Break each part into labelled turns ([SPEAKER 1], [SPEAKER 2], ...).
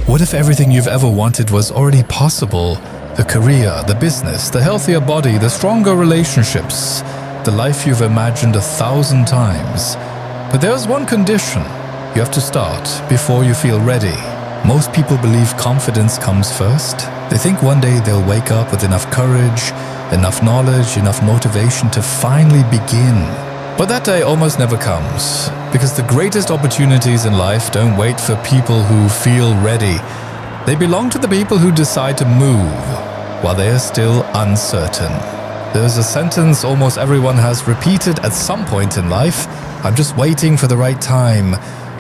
[SPEAKER 1] What if everything you've ever wanted was already possible? The career, the business, the healthier body, the stronger relationships, the life you've imagined 1,000 times. But there's one condition. You have to start before you feel ready. Most people believe confidence comes first. They think one day they'll wake up with enough courage, enough knowledge, enough motivation to finally begin. But that day almost never comes, because the greatest opportunities in life don't wait for people who feel ready. They belong to the people who decide to move while they are still uncertain. There's a sentence almost everyone has repeated at some point in life. I'm just waiting for the right time.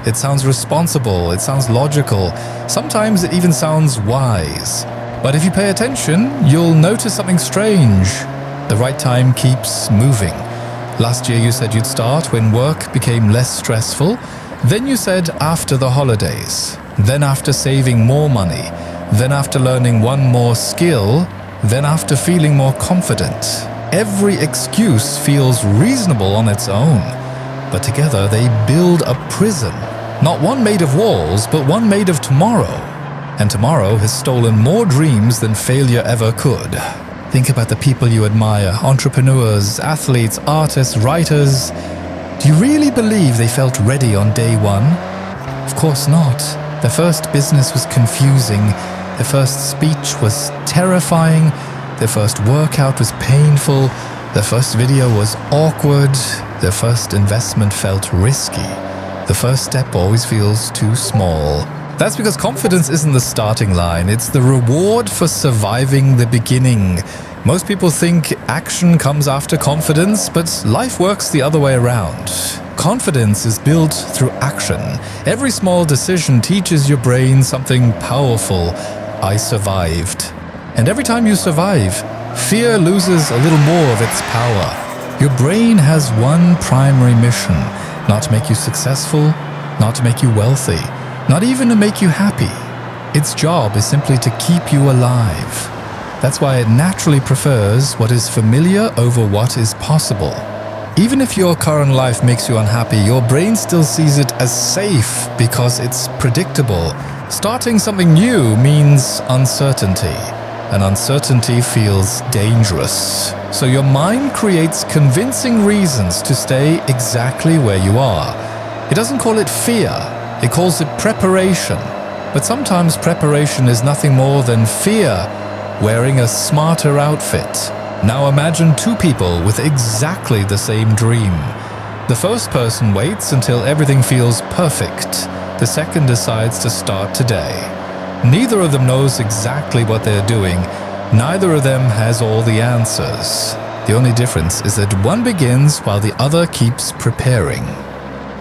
[SPEAKER 1] It sounds responsible, it sounds logical, sometimes it even sounds wise. But if you pay attention, you'll notice something strange. The right time keeps moving. Last year you said you'd start when work became less stressful. Then you said after the holidays. Then after saving more money. Then after learning one more skill. Then after feeling more confident. Every excuse feels reasonable on its own. But together they build a prison. Not one made of walls, but one made of tomorrow. And tomorrow has stolen more dreams than failure ever could. Think about the people you admire, entrepreneurs, athletes, artists, writers. Do you really believe they felt ready on day one? Of course not. Their first business was confusing. Their first speech was terrifying. Their first workout was painful. Their first video was awkward. Their first investment felt risky. The first step always feels too small. That's because confidence isn't the starting line, it's the reward for surviving the beginning. Most people think action comes after confidence, but life works the other way around. Confidence is built through action. Every small decision teaches your brain something powerful. I survived. And every time you survive, fear loses a little more of its power. Your brain has one primary mission, not to make you successful, not to make you wealthy, not even to make you happy. Its job is simply to keep you alive. That's why it naturally prefers what is familiar over what is possible. Even if your current life makes you unhappy, your brain still sees it as safe because it's predictable. Starting something new means uncertainty, and uncertainty feels dangerous. So your mind creates convincing reasons to stay exactly where you are. It doesn't call it fear. It calls it preparation. But sometimes preparation is nothing more than fear wearing a smarter outfit. Now imagine two people with exactly the same dream. The first person waits until everything feels perfect. The second decides to start today. Neither of them knows exactly what they're doing. Neither of them has all the answers. The only difference is that one begins while the other keeps preparing.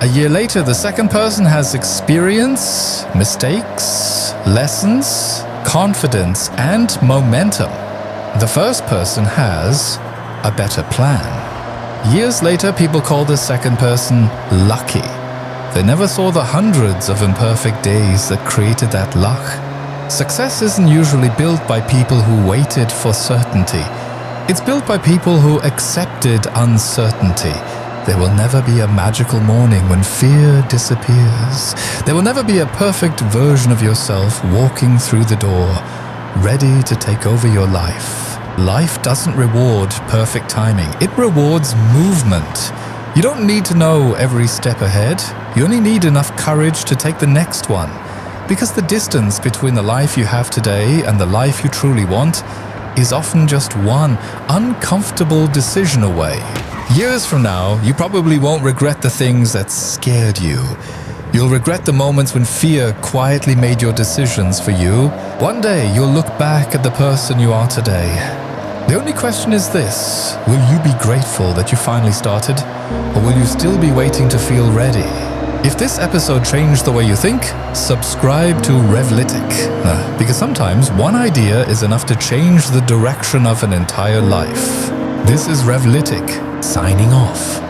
[SPEAKER 1] A year later, the second person has experience, mistakes, lessons, confidence, and momentum. The first person has a better plan. Years later, people call the second person lucky. They never saw the hundreds of imperfect days that created that luck. Success isn't usually built by people who waited for certainty. It's built by people who accepted uncertainty. There will never be a magical morning when fear disappears. There will never be a perfect version of yourself walking through the door, ready to take over your life. Life doesn't reward perfect timing. It rewards movement. You don't need to know every step ahead. You only need enough courage to take the next one. Because the distance between the life you have today and the life you truly want is often just one uncomfortable decision away. Years from now, you probably won't regret the things that scared you. You'll regret the moments when fear quietly made your decisions for you. One day, you'll look back at the person you are today. The only question is this: will you be grateful that you finally started? Or will you still be waiting to feel ready? If this episode changed the way you think, subscribe to Revlytic. Because sometimes one idea is enough to change the direction of an entire life. This is Revlytic, signing off.